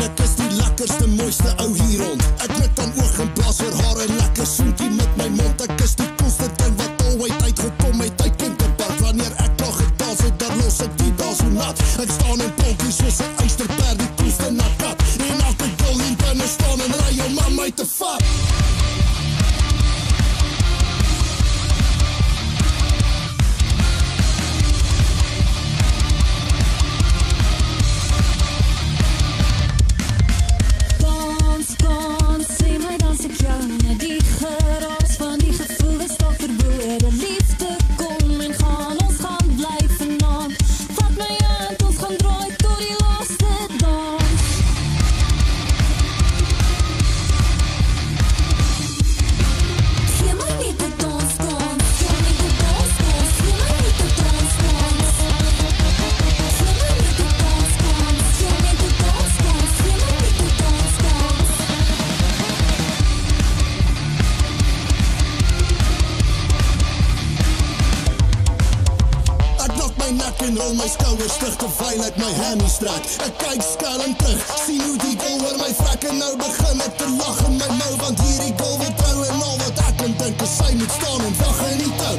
en ek is die lekkerste, mooiste ou hier rond. Ek net aan oog en blaas oor haar en lekker soentjie met my mond. Ek is die coolste ding wat ooit uitgekom het uit Kinderpark. Wanneer ek klaar gedans het, dan los ek die dans so nat. Ek staan in polkies soos 'n eysterperd, die coolste nakat. En elke girl hier binne staan en ry om aan my te vat. En rol my skouers terug terwyl ek my hammy strek. Ek kyk skelm terug, sien hoe die girl oor my vrek. En nou begin ek te lag in my mou, want hierdie girl wil trou. En al wat ek kan dink is sy moet staan en wag in die tou.